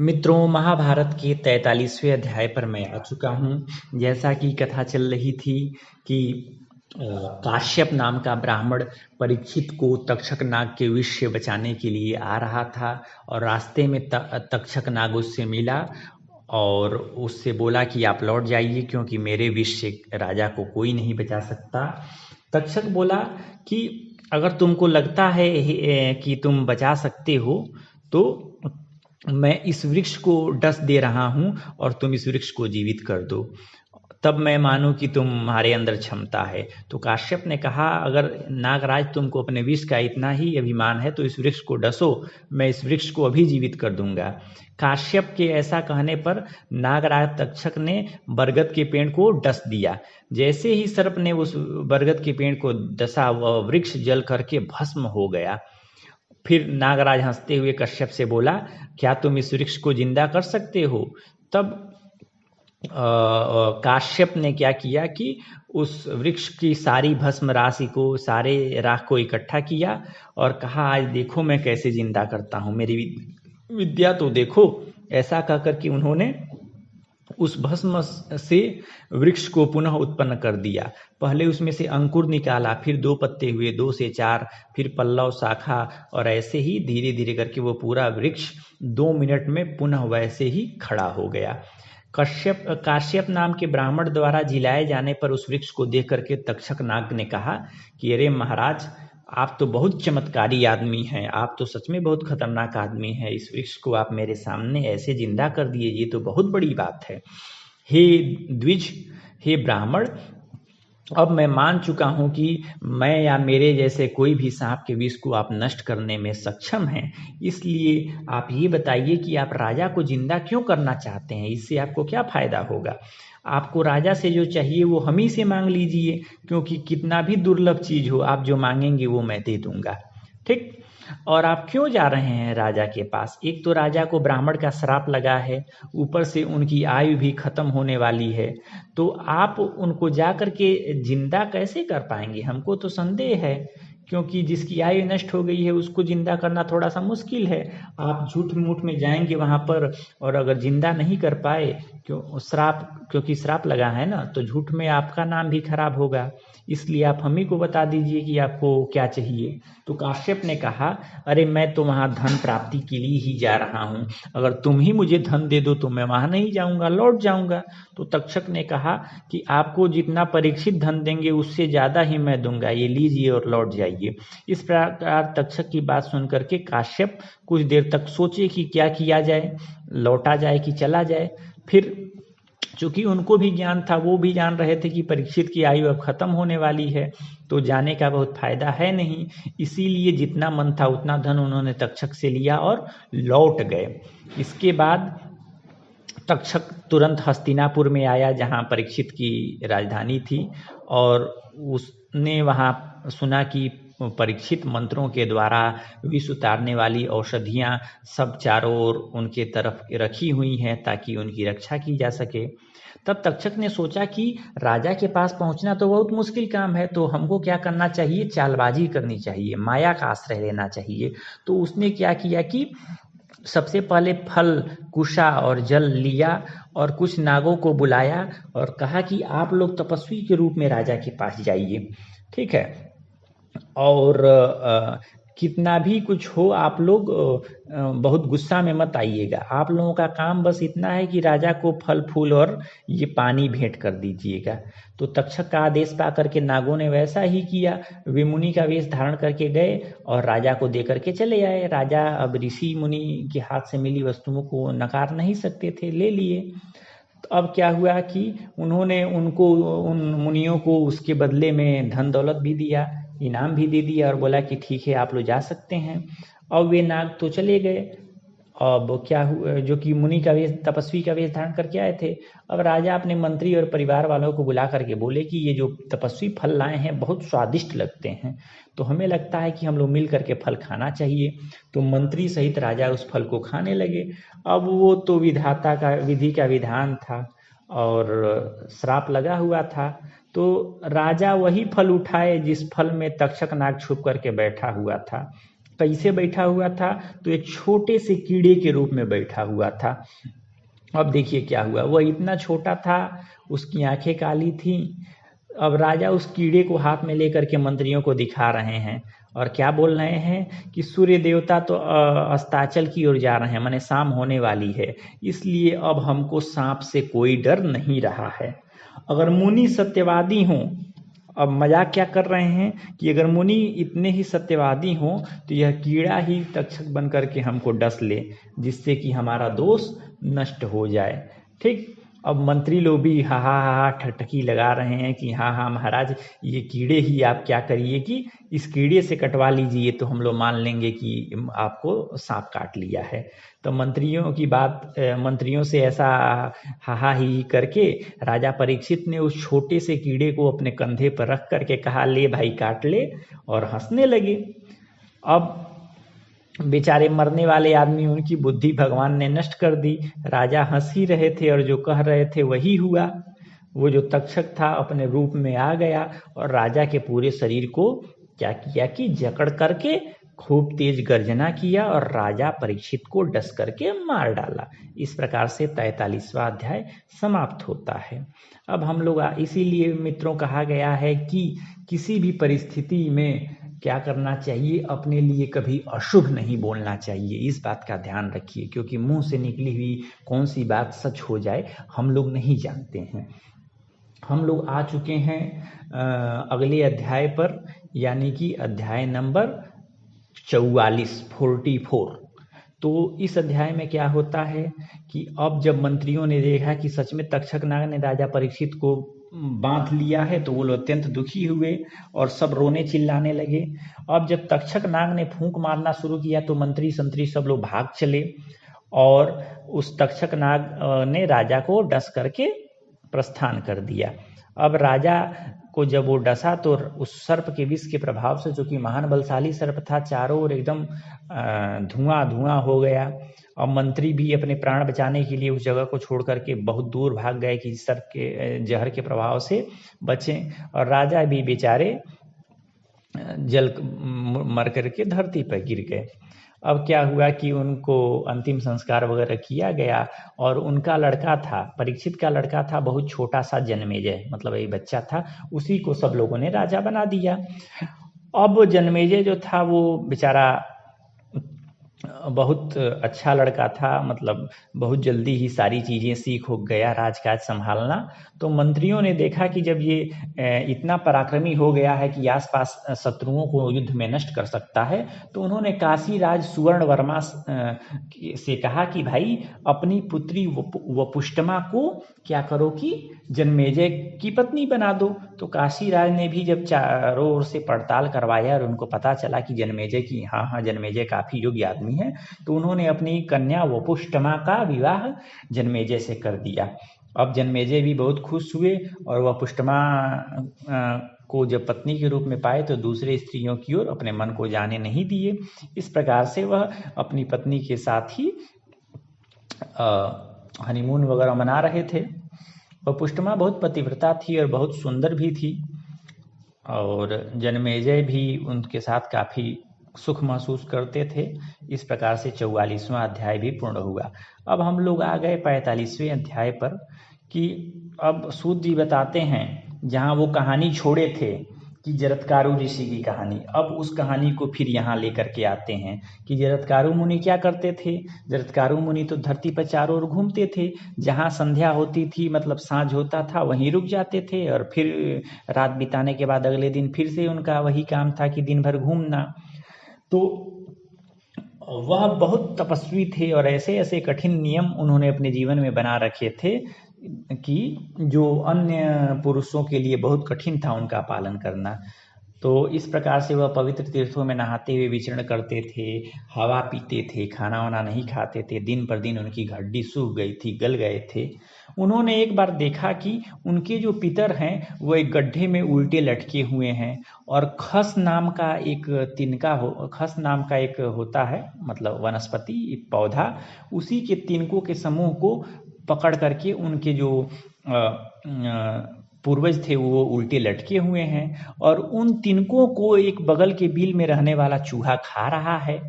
मित्रों, महाभारत के 43वें अध्याय पर मैं आ चुका हूँ। जैसा कि कथा चल रही थी कि काश्यप नाम का ब्राह्मण परीक्षित को तक्षक नाग के विष से बचाने के लिए आ रहा था और रास्ते में तक्षक नाग उससे मिला और उससे बोला कि आप लौट जाइए क्योंकि मेरे विष से राजा को कोई नहीं बचा सकता। तक्षक बोला कि अगर तुमको लगता है कि तुम बचा सकते हो तो मैं इस वृक्ष को डस दे रहा हूं और तुम इस वृक्ष को जीवित कर दो, तब मैं मानूं कि तुम्हारे अंदर क्षमता है। तो काश्यप ने कहा, अगर नागराज तुमको अपने विष का इतना ही अभिमान है तो इस वृक्ष को डसो, मैं इस वृक्ष को अभी जीवित कर दूंगा। काश्यप के ऐसा कहने पर नागराज तक्षक ने बरगद के पेड़ को डस दिया। जैसे ही सर्प ने उस बरगद के पेड़ को डसा, वह वृक्ष जल करके भस्म हो गया। फिर नागराज हंसते हुए कश्यप से बोला, क्या तुम इस वृक्ष को जिंदा कर सकते हो? तब काश्यप ने क्या किया कि उस वृक्ष की सारी भस्म राशि को, सारे राख को इकट्ठा किया और कहा, आज देखो मैं कैसे जिंदा करता हूँ, मेरी विद्या तो देखो। ऐसा कहकर के उन्होंने उस भस्म से वृक्ष को पुनः उत्पन्न कर दिया। पहले उसमें से अंकुर निकाला, फिर 2 पत्ते हुए, 2 से 4, फिर पल्लव, शाखा, और ऐसे ही धीरे धीरे करके वो पूरा वृक्ष 2 मिनट में पुनः वैसे ही खड़ा हो गया। काश्यप नाम के ब्राह्मण द्वारा जिलाए जाने पर उस वृक्ष को देख करके तक्षक नाग ने कहा कि अरे महाराज, आप तो बहुत चमत्कारी आदमी हैं, आप तो सच में बहुत खतरनाक आदमी हैं। इस वृक्ष को आप मेरे सामने ऐसे जिंदा कर दिए, ये तो बहुत बड़ी बात है। हे द्विज, हे ब्राह्मण, अब मैं मान चुका हूं कि मैं या मेरे जैसे कोई भी सांप के विष को आप नष्ट करने में सक्षम हैं। इसलिए आप ये बताइए कि आप राजा को जिंदा क्यों करना चाहते हैं? इससे आपको क्या फायदा होगा? आपको राजा से जो चाहिए वो हम ही से मांग लीजिए, क्योंकि कितना भी दुर्लभ चीज हो, आप जो मांगेंगे वो मैं दे दूंगा। ठीक? और आप क्यों जा रहे हैं राजा के पास? एक तो राजा को ब्राह्मण का श्राप लगा है, ऊपर से उनकी आयु भी खत्म होने वाली है, तो आप उनको जा करके जिंदा कैसे कर पाएंगे? हमको तो संदेह है, क्योंकि जिसकी आयु नष्ट हो गई है उसको जिंदा करना थोड़ा सा मुश्किल है। आप झूठ मूठ में जाएंगे वहां पर और अगर जिंदा नहीं कर पाए, क्योंकि श्राप लगा है ना, तो झूठ में आपका नाम भी खराब होगा। इसलिए आप हम ही को बता दीजिए कि आपको क्या चाहिए। तो काश्यप ने कहा, अरे मैं तो वहां धन प्राप्ति के लिए ही जा रहा हूं, अगर तुम ही मुझे धन दे दो तो मैं वहां नहीं जाऊंगा, लौट जाऊंगा। तो तक्षक ने कहा कि आपको जितना परीक्षित धन देंगे उससे ज्यादा ही मैं दूंगा, ये लीजिए और लौट जाइए। इस प्रकार तक्षक की बात सुनकर के काश्यप कुछ देर तक सोचे कि क्या किया जाए, लौटा जाए कि चला जाए। फिर चूंकि उनको भी ज्ञान था, वो भी जान रहे थे कि परीक्षित की आयु अब खत्म होने वाली है, तो जाने का बहुत फायदा है नहीं। इसीलिए जितना मन था उतना धन उन्होंने तक्षक से लिया और लौट गए। इसके बाद तक्षक तुरंत हस्तिनापुर में आया, जहां परीक्षित की राजधानी थी, और उसने वहां सुना कि परीक्षित मंत्रों के द्वारा विष उतारने वाली औषधियां सब चारों ओर उनके तरफ रखी हुई हैं ताकि उनकी रक्षा की जा सके। तब तक्षक ने सोचा कि राजा के पास पहुंचना तो बहुत मुश्किल काम है, तो हमको क्या करना चाहिए? चालबाजी करनी चाहिए, माया का आश्रय लेना चाहिए। तो उसने क्या किया कि सबसे पहले फल, कुशा और जल लिया और कुछ नागों को बुलाया और कहा कि आप लोग तपस्वी के रूप में राजा के पास जाइए, ठीक है, और कितना भी कुछ हो आप लोग बहुत गुस्सा में मत आइएगा। आप लोगों का काम बस इतना है कि राजा को फल फूल और ये पानी भेंट कर दीजिएगा। तो तक्षक का आदेश पा करके नागों ने वैसा ही किया। वे मुनि का वेश धारण करके गए और राजा को दे करके चले आए। राजा अब ऋषि मुनि के हाथ से मिली वस्तुओं को नकार नहीं सकते थे, ले लिए। तो अब क्या हुआ कि उन्होंने उन मुनियों को उसके बदले में धन दौलत भी दिया, इनाम भी दे दिया और बोला कि ठीक है आप लोग जा सकते हैं। अब वे नाग तो चले गए। अब क्या हुआ, जो कि मुनि का वेश, तपस्वी का वेश धारण करके आए थे। अब राजा अपने मंत्री और परिवार वालों को बुला करके बोले कि ये जो तपस्वी फल लाए हैं बहुत स्वादिष्ट लगते हैं, तो हमें लगता है कि हम लोग मिल करके फल खाना चाहिए। तो मंत्री सहित राजा उस फल को खाने लगे। अब वो तो विधाता का, विधि का विधान था और श्राप लगा हुआ था, तो राजा वही फल उठाए जिस फल में तक्षक नाग छुप करके बैठा हुआ था। कैसे बैठा हुआ था, तो एक छोटे से कीड़े के रूप में बैठा हुआ था। अब देखिए क्या हुआ, वह इतना छोटा था, उसकी आंखें काली थी। अब राजा उस कीड़े को हाथ में लेकर के मंत्रियों को दिखा रहे हैं और क्या बोल रहे हैं कि सूर्य देवता तो अस्ताचल की ओर जा रहे हैं, माने शाम होने वाली है, इसलिए अब हमको सांप से कोई डर नहीं रहा है। अगर मुनि सत्यवादी हों, अब मजाक क्या कर रहे हैं कि अगर मुनि इतने ही सत्यवादी हों तो यह कीड़ा ही तक्षक बन करके हमको डस ले, जिससे कि हमारा दोष नष्ट हो जाए। ठीक, अब मंत्री लोग भी हा हा हा हा ठकठकी लगा रहे हैं कि हाँ हाँ महाराज, ये कीड़े ही आप क्या करिए कि इस कीड़े से कटवा लीजिए तो हम लोग मान लेंगे कि आपको सांप काट लिया है। तो मंत्रियों की बात, मंत्रियों से ऐसा हा हा ही करके राजा परीक्षित ने उस छोटे से कीड़े को अपने कंधे पर रख करके कहा, ले भाई काट ले, और हंसने लगे। अब बेचारे मरने वाले आदमी, उनकी बुद्धि भगवान ने नष्ट कर दी। राजा हंस ही रहे थे और जो कह रहे थे वही हुआ। वो जो तक्षक था अपने रूप में आ गया और राजा के पूरे शरीर को क्या किया कि जकड़ करके खूब तेज गर्जना किया और राजा परीक्षित को डस करके मार डाला। इस प्रकार से 43वां अध्याय समाप्त होता है। अब हम लोग इसीलिए मित्रों कहा गया है कि किसी भी परिस्थिति में क्या करना चाहिए, अपने लिए कभी अशुभ नहीं बोलना चाहिए। इस बात का ध्यान रखिए, क्योंकि मुंह से निकली हुई कौन सी बात सच हो जाए हम लोग नहीं जानते हैं। हम लोग आ चुके हैं अगले अध्याय पर, यानी कि अध्याय नंबर 44। तो इस अध्याय में क्या होता है कि अब जब मंत्रियों ने देखा कि सच में तक्षक नाग ने राजा परीक्षित को बांध लिया है, तो वो लोग अत्यंत दुखी हुए और सब रोने चिल्लाने लगे। अब जब तक्षक नाग ने फूंक मारना शुरू किया तो मंत्री संतरी सब लोग भाग चले और उस तक्षक नाग ने राजा को डस करके प्रस्थान कर दिया। अब राजा को जब वो डसा तो उस सर्प के विष के प्रभाव से, जो कि महान बलशाली सर्प था, चारों ओर एकदम धुआं धुआं हो गया। और मंत्री भी अपने प्राण बचाने के लिए उस जगह को छोड़ करके बहुत दूर भाग गए कि सर्प के जहर के प्रभाव से बचें। और राजा भी बेचारे जल मर करके धरती पर गिर गए। अब क्या हुआ कि उनको अंतिम संस्कार वगैरह किया गया और उनका लड़का था, परीक्षित का लड़का था, बहुत छोटा सा जन्मेजय, मतलब एक बच्चा था, उसी को सब लोगों ने राजा बना दिया। अब जन्मेजय जो था वो बेचारा बहुत अच्छा लड़का था, मतलब बहुत जल्दी ही सारी चीज़ें सीख हो गया राजकाज संभालना। तो मंत्रियों ने देखा कि जब ये इतना पराक्रमी हो गया है कि आसपास शत्रुओं को युद्ध में नष्ट कर सकता है, तो उन्होंने काशीराज सुवर्णवर्मा से कहा कि भाई अपनी पुत्री वपुष्टमा को क्या करो कि जन्मेजय की पत्नी बना दो। तो काशीराज ने भी जब चारों ओर से पड़ताल करवाया और उनको पता चला कि जन्मेजय की हाँ जन्मेजय काफी योग्य आदमी है, तो उन्होंने अपनी कन्या वपुष्टमा का विवाह जन्मेजय से कर दिया। अब जन्मेजय भी बहुत खुश हुए और वपुष्टमा को जब पत्नी के रूप में पाए तो दूसरे स्त्रियों की ओर अपने मन को जाने नहीं दिए। इस प्रकार से वह अपनी पत्नी के साथ ही हनीमून वगैरह मना रहे थे। वपुष्टमा बहुत पतिव्रता थी और बहुत सुंदर भी थी और जन्मेजय भी उनके साथ काफ़ी सुख महसूस करते थे। इस प्रकार से 44वां अध्याय भी पूर्ण हुआ। अब हम लोग आ गए 45वें अध्याय पर कि अब सूत जी बताते हैं जहाँ वो कहानी छोड़े थे कि जरत्कारु ऋषि की कहानी, अब उस कहानी को फिर यहाँ लेकर के आते हैं कि जरत्कारु मुनि क्या करते थे। जरत्कारु मुनि तो धरती पर चारों ओर घूमते थे, जहाँ संध्या होती थी मतलब सांझ होता था वहीं रुक जाते थे और फिर रात बिताने के बाद अगले दिन फिर से उनका वही काम था कि दिन भर घूमना। तो वह बहुत तपस्वी थे और ऐसे ऐसे कठिन नियम उन्होंने अपने जीवन में बना रखे थे कि जो अन्य पुरुषों के लिए बहुत कठिन था उनका पालन करना। तो इस प्रकार से वह पवित्र तीर्थों में नहाते हुए विचरण करते थे, हवा पीते थे, खाना वाना नहीं खाते थे। दिन पर दिन उनकी हड्डी सूख गई थी, गल गए थे। उन्होंने एक बार देखा कि उनके जो पितर हैं वो एक गड्ढे में उल्टे लटके हुए हैं और खस नाम का एक तिनका खस नाम का एक होता है मतलब वनस्पति पौधा, उसी के तिनकों के समूह को पकड़ करके उनके जो पूर्वज थे वो उल्टे लटके हुए हैं और उन तिनकों को एक बगल के बिल में रहने वाला चूहा खा रहा है।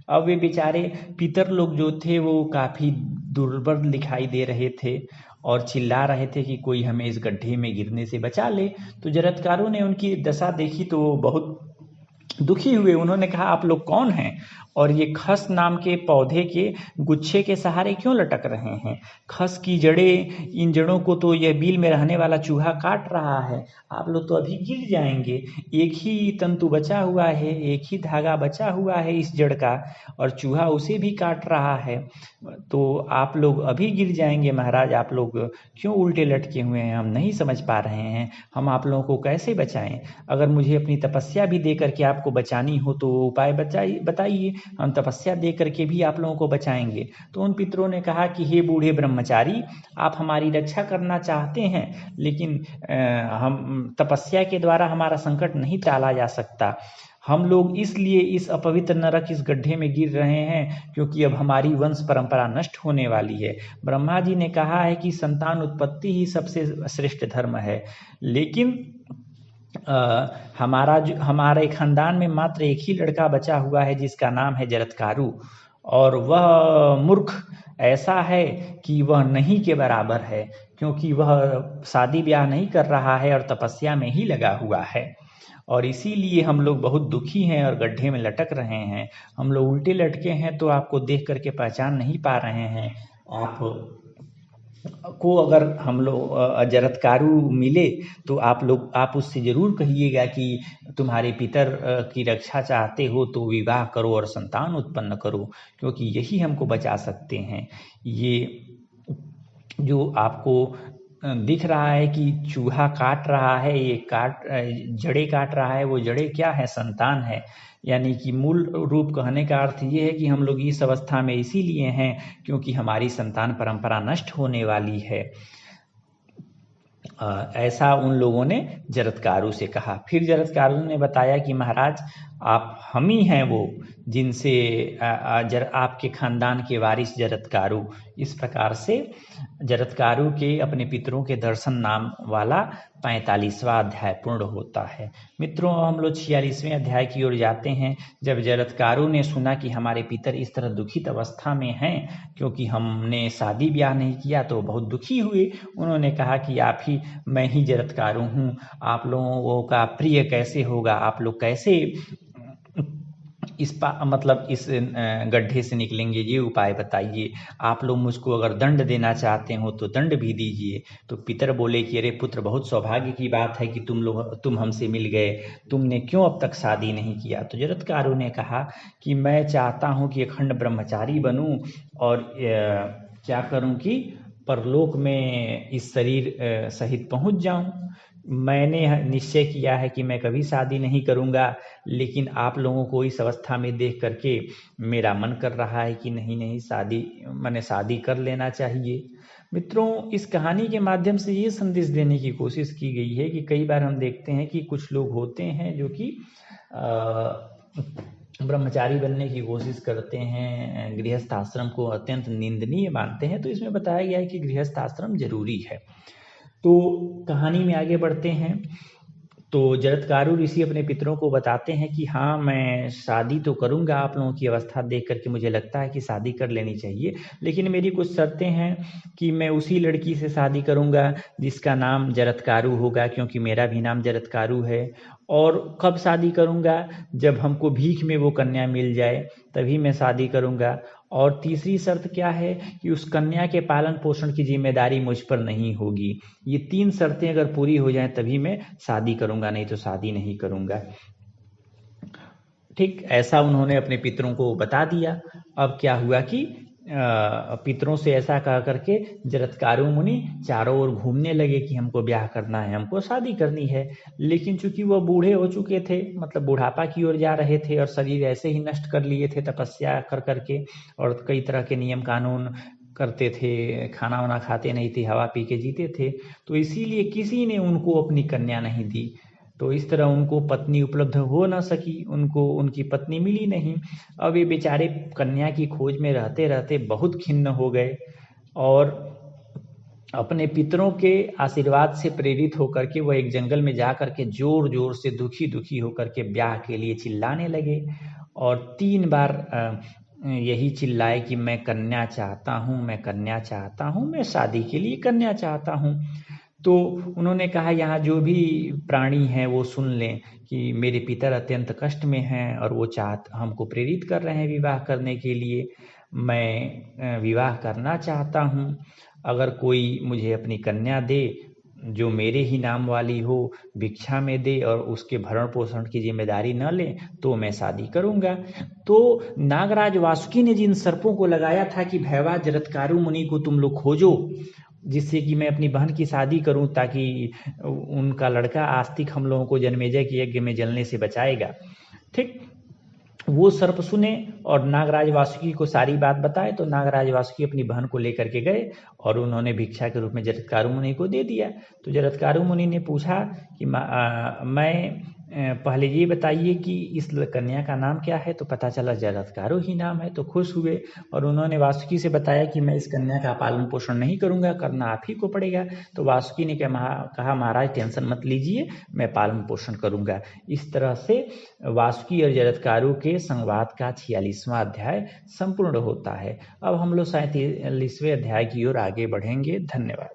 अब वे बेचारे पितर लोग जो थे वो काफी दुर्बल दिखाई दे रहे थे और चिल्ला रहे थे कि कोई हमें इस गड्ढे में गिरने से बचा ले। तो जरत्कारों ने उनकी दशा देखी तो वो बहुत दुखी हुए। उन्होंने कहा आप लोग कौन हैं और ये खस नाम के पौधे के गुच्छे के सहारे क्यों लटक रहे हैं? खस की जड़ें, इन जड़ों को तो यह बिल में रहने वाला चूहा काट रहा है, आप लोग तो अभी गिर जाएंगे। एक ही तंतु बचा हुआ है, एक ही धागा बचा हुआ है इस जड़ का और चूहा उसे भी काट रहा है, तो आप लोग अभी गिर जाएंगे। महाराज आप लोग क्यों उल्टे लटके हुए हैं, हम नहीं समझ पा रहे हैं, हम आप लोगों को कैसे बचाएं? अगर मुझे अपनी तपस्या भी दे करके आपको बचानी हो तो उपाय बताइए, हम तपस्या दे करके भी आप लोगों को बचाएंगे। तो उन पितरों ने कहा कि हे बूढ़े ब्रह्मचारी, आप हमारी रक्षा करना चाहते हैं लेकिन हम तपस्या के द्वारा हमारा संकट नहीं टाला जा सकता। हम लोग इसलिए इस अपवित्र नरक इस गड्ढे में गिर रहे हैं क्योंकि अब हमारी वंश परंपरा नष्ट होने वाली है। ब्रह्मा जी ने कहा है कि संतान उत्पत्ति ही सबसे श्रेष्ठ धर्म है, लेकिन हमारे खानदान में मात्र एक ही लड़का बचा हुआ है जिसका नाम है जरत्कारु, और वह मूर्ख ऐसा है कि वह नहीं के बराबर है क्योंकि वह शादी ब्याह नहीं कर रहा है और तपस्या में ही लगा हुआ है, और इसीलिए हम लोग बहुत दुखी हैं और गड्ढे में लटक रहे हैं। हम लोग उल्टे लटके हैं तो आपको देख करके पहचान नहीं पा रहे हैं। आप को अगर हम लोग जरत्कारु मिले तो आप उससे जरूर कहिएगा कि तुम्हारे पितर की रक्षा चाहते हो तो विवाह करो और संतान उत्पन्न करो, क्योंकि यही हमको बचा सकते हैं। ये जो आपको दिख रहा है कि चूहा काट रहा है, ये जड़ें काट रहा है, वो जड़ें क्या है? संतान है। यानी कि मूल रूप कहने का अर्थ ये है कि हम लोग इस अवस्था में इसीलिए हैं क्योंकि हमारी संतान परंपरा नष्ट होने वाली है। ऐसा उन लोगों ने जरत्कारु से कहा। फिर जरत्कारु ने बताया कि महाराज आप हम ही हैं वो जिनसे आपके खानदान के वारिस जरत्कारु। इस प्रकार से जरत्कारु के अपने पितरों के दर्शन नाम वाला 45वां अध्याय पूर्ण होता है। मित्रों हम लोग 46वें अध्याय की ओर जाते हैं। जब जरत्कारु ने सुना कि हमारे पितर इस तरह दुखित अवस्था में हैं क्योंकि हमने शादी ब्याह नहीं किया तो बहुत दुखी हुए। उन्होंने कहा कि आप ही, मैं ही जरत्कारु हूँ, आप लोगों का प्रिय कैसे होगा, आप लोग कैसे इस गड्ढे से निकलेंगे, ये उपाय बताइए। आप लोग मुझको अगर दंड देना चाहते हो तो दंड भी दीजिए। तो पितर बोले कि अरे पुत्र, बहुत सौभाग्य की बात है कि तुम हमसे मिल गए, तुमने क्यों अब तक शादी नहीं किया? तो जरत्कारु ने कहा कि मैं चाहता हूँ कि अखंड ब्रह्मचारी बनूं और क्या करूं कि परलोक में इस शरीर सहित पहुंच जाऊं। मैंने निश्चय किया है कि मैं कभी शादी नहीं करूंगा, लेकिन आप लोगों को इस अवस्था में देख करके मेरा मन कर रहा है कि नहीं शादी कर लेना चाहिए। मित्रों इस कहानी के माध्यम से ये संदेश देने की कोशिश की गई है कि कई बार हम देखते हैं कि कुछ लोग होते हैं जो कि ब्रह्मचारी बनने की कोशिश करते हैं, गृहस्थ आश्रम को अत्यंत निंदनीय मानते हैं। तो इसमें बताया गया है कि गृहस्थ आश्रम जरूरी है। तो कहानी में आगे बढ़ते हैं। तो जरत्कारु ऋषि अपने पितरों को बताते हैं कि हाँ मैं शादी तो करूंगा, आप लोगों की अवस्था देख करके मुझे लगता है कि शादी कर लेनी चाहिए, लेकिन मेरी कुछ शर्तें हैं कि मैं उसी लड़की से शादी करूंगा जिसका नाम जरत्कारु होगा, क्योंकि मेरा भी नाम जरत्कारु है। और कब शादी करूंगा? जब हमको भीख में वो कन्या मिल जाए तभी मैं शादी करूंगा। और तीसरी शर्त क्या है कि उस कन्या के पालन पोषण की जिम्मेदारी मुझ पर नहीं होगी। ये 3 शर्तें अगर पूरी हो जाएं तभी मैं शादी करूंगा, नहीं तो शादी नहीं करूंगा। ठीक ऐसा उन्होंने अपने पितरों को बता दिया। अब क्या हुआ कि पितरों से ऐसा कह करके जरत्कारु मुनि चारों ओर घूमने लगे कि हमको ब्याह करना है, हमको शादी करनी है। लेकिन चूंकि वो बूढ़े हो चुके थे, मतलब बुढ़ापा की ओर जा रहे थे और शरीर ऐसे ही नष्ट कर लिए थे तपस्या कर करके, और कई तरह के नियम कानून करते थे, खाना वाना खाते नहीं थे, हवा पी के जीते थे, तो इसीलिए किसी ने उनको अपनी कन्या नहीं दी। तो इस तरह उनको पत्नी उपलब्ध हो ना सकी, उनको उनकी पत्नी मिली नहीं। अब ये बेचारे कन्या की खोज में रहते रहते बहुत खिन्न हो गए और अपने पितरों के आशीर्वाद से प्रेरित होकर के वह एक जंगल में जा करके जोर जोर से दुखी दुखी होकर के ब्याह के लिए चिल्लाने लगे और 3 बार यही चिल्लाए कि मैं कन्या चाहता हूँ, मैं कन्या चाहता हूँ, मैं शादी के लिए कन्या चाहता हूँ। तो उन्होंने कहा यहाँ जो भी प्राणी हैं वो सुन लें कि मेरे पितर अत्यंत कष्ट में हैं और वो हमको प्रेरित कर रहे हैं विवाह करने के लिए। मैं विवाह करना चाहता हूँ, अगर कोई मुझे अपनी कन्या दे जो मेरे ही नाम वाली हो, भिक्षा में दे और उसके भरण पोषण की जिम्मेदारी न ले तो मैं शादी करूंगा। तो नागराज वासुकी ने जिन सर्पों को लगाया था कि भैवा जरत्कारु मुनि को तुम लोग खोजो जिससे कि मैं अपनी बहन की शादी करूं ताकि उनका लड़का आस्तिक हम लोगों को जन्मेजय के यज्ञ में जलने से बचाएगा। ठीक, वो सर्प सुने और नागराज वासुकी को सारी बात बताए। तो नागराज वासुकी अपनी बहन को लेकर के गए और उन्होंने भिक्षा के रूप में जरत्कारु मुनि को दे दिया। तो जरत्कारु मुनि ने पूछा कि मैं पहले ये बताइए कि इस कन्या का नाम क्या है। तो पता चला जरत्कारु ही नाम है। तो खुश हुए और उन्होंने वासुकी से बताया कि मैं इस कन्या का पालन पोषण नहीं करूंगा, करना आप ही को पड़ेगा। तो वासुकी ने कहा महाराज टेंशन मत लीजिए, मैं पालन पोषण करूंगा। इस तरह से वासुकी और जरत्कारु के संवाद का 46वां अध्याय संपूर्ण होता है। अब हम लोग 47वें अध्याय की ओर आगे बढ़ेंगे। धन्यवाद।